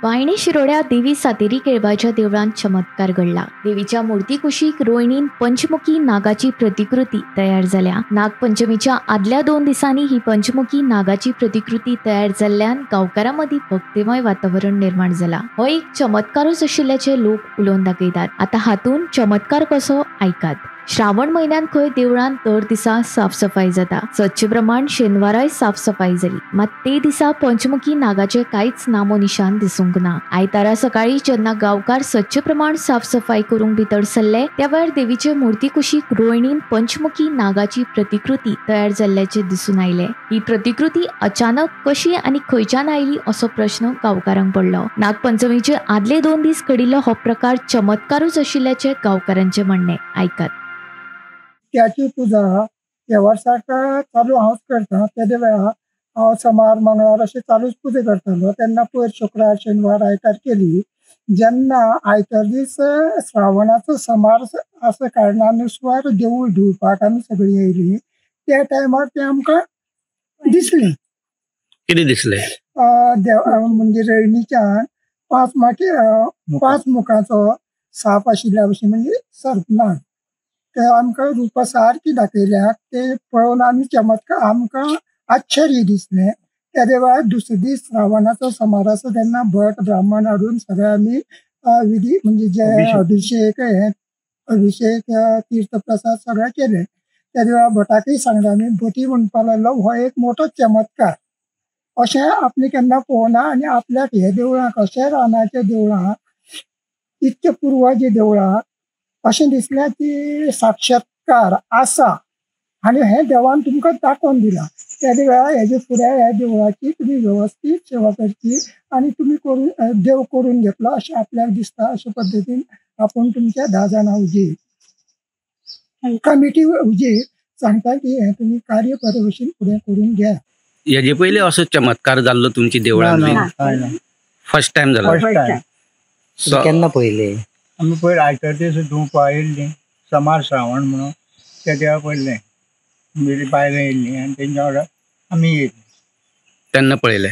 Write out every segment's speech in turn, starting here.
वायणी शिरोड्या देवी सातेरी केळबाच्या देवळात चमत्कार घडला. देवीच्या मूर्ती कुशीक रोहिणीन पंचमुखी नागाची प्रतिकृती तयार झाल्या. नागपंचमीच्या आदल्या 2 दिसांनी ही पंचमुखी नागाची प्रतिकृती तयार जाल्ल्यान गांवकारांमदी भक्तिमय वातावरण निर्माण झाला. हो एक चमत्कारच आशिल्ल्याचे लोक उलोवन दाखयतात. आता हातून चमत्कार कसो ऐकात. श्रावण महिन्यात खंय देवळांत दर दिसा साफसफाई जाता. सच्चे प्रमाण शेनवाराय साफसफाई जाली. मात ते दिसा पंचमुखी नागाचे कांयच नामो निशान दिसूंक ना. आयतारा सकाळी जेन्ना गांवकार सच्चे प्रमाण साफसफाई करूंक भितर सरले त्या वेळार देवीचे मूर्ती कुशीक रोहिणीन पंचमुखी नागाची प्रतिकृती तयार जाल्ल्याचे दिसून आयले. ही प्रतिकृती अचानक कशी आनी खंयच्यान आयली असो प्रश्न गांवकारांक पडलो. नागपंचमीचे आदले 2 दीस घडिल्लो हो प्रकार चमत्कारूच आशिल्ल्याचे गांवकारांचे म्हणणे ऐकात. त्याची पूजा ह्या वर्साक चालू हांवच करता. तेदे वेळार हांव सोमार मंगळार अशें चालूच पुजा करतालो. तेन्ना पयर शुक्रार शेनवार आयतार केली. जेन्ना आयतार दीस श्रावणाचो सोमार आसा कारणानुसार देवूळ धुवपाक आमी सगळीं येयलीं. त्या टायमार तें आमकां दिसलें. कितें दिसलें? म्हणजे रयणीच्यान 5 मुखाचो साप आशिल्ल्या भशेन म्हणजे सर्पनाग ते आमकां रुपां सारकी दाखयल्यात. ते पळोवन आमी चमत्कार आमकां आश्चर्य दिसलें. तेदे वेळार दुसरे दीस श्रावणाचो सोमार आसा तेन्ना भट ब्राह्मण हाडून सगळे आमी विधी म्हणजे जे अभिषेक तीर्थप्रसाद सगळे केले. तेदे वेळार भटाकय सांगलें आमी. भटी म्हणपाक लागलो हो एक मोठो चमत्कार अशें आपणे केन्ना पळोवना आनी आपल्याक हे देवळाक अशें रानाच्या देवळाक इतके पुर्वजे देवळाक अशें दिसलें की साक्षात्कार आसा आनी हें देवान तुमकां दाखोवन दिलां. तेदे वेळार हेजे फुडें ह्या देवळाची तुमी वेवस्थीत सेवा करची आनी तुमी करून देव करून घेतलो अशें आपल्याक दिसता. अशे पद्दतीन आपूण तुमच्या 10 जाणां कमिटी हुजीर सांगता की हें तुमी कार्य बरे भशेन फुडें करून घ्या. हेजे पयलीं असो चमत्कार जाल्लो तुमच्या देवळांत? फर्स्ट टाइम जाला? केन्ना पयले? आमी पयर आयतार दीस धुवपा येयल्लीं. सोमार श्रावण म्हणून त्या देवा पडलें. आमगेलीं बायलां येयल्लीं आनी तेंच्या वांगडा आमी येयलीं. तेन्ना पळयलें.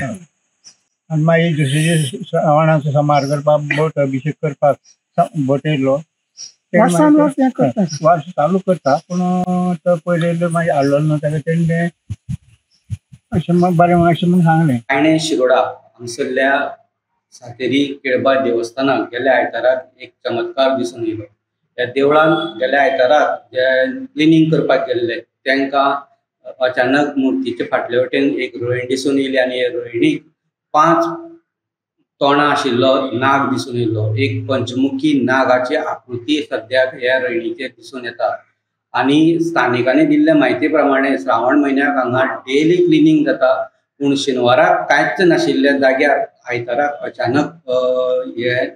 आनी मागीर दुसरे दीस श्रावणाचो सोमार करपाक भट अभिषेक करपाक भट येयलो. वर्स चालू करता पूण तो पयले मागीर हाडलो न्हू ताका तेणें अशें बरें अशें म्हूण सांगलें. वायणे शिरोडा हांगसरल्या सातेरी केळबा देवस्थानाक गेल्या आयताराक एक चमत्कार दिसून येयलो. त्या देवळान गेल्या आयताराक जे क्लिनींग करपाक गेल्ले तांकां अचानक मुर्तीचे फाटले वटेन एक रोहिणी दिसून येयली आनी हे रोहिणीक 5 तोंडां आशिल्लो नाग दिसून येयलो. एक पंचमुखी नागाची आकृती सद्याक ह्या रोहिणीचेर दिसून येता. आनी स्थानिकांनी दिल्ले म्हायती प्रमाणे श्रावण म्हयन्याक हांगा डेली क्लिनींग जाता पूण शेनवाराक कांयच नाशिल्ल्या जाग्यार आयताराक अचानक हे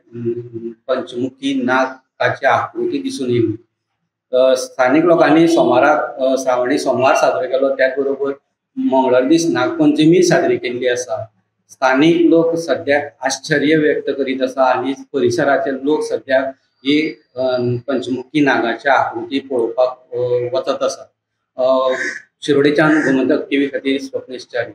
पंचमुखी नागाची आकृती दिसून येयली. स्थानिक लोकांनी सोमाराक श्रावणी सोमवार साजरो केलो. त्याच बरोबर मंगळार दीस नागपंचमी साजरी केल्ली आसा. स्थानिक लोक सद्याक आश्चर्य व्यक्त करीत आसा आनी परिसराचे लोक सद्याक ही पंचमुखी नागाची आकृती पळोवपाक वचत आसा. शिरोडेच्यान गोमंतक टीव्ही खातीर स्वप्नेश च्यारी.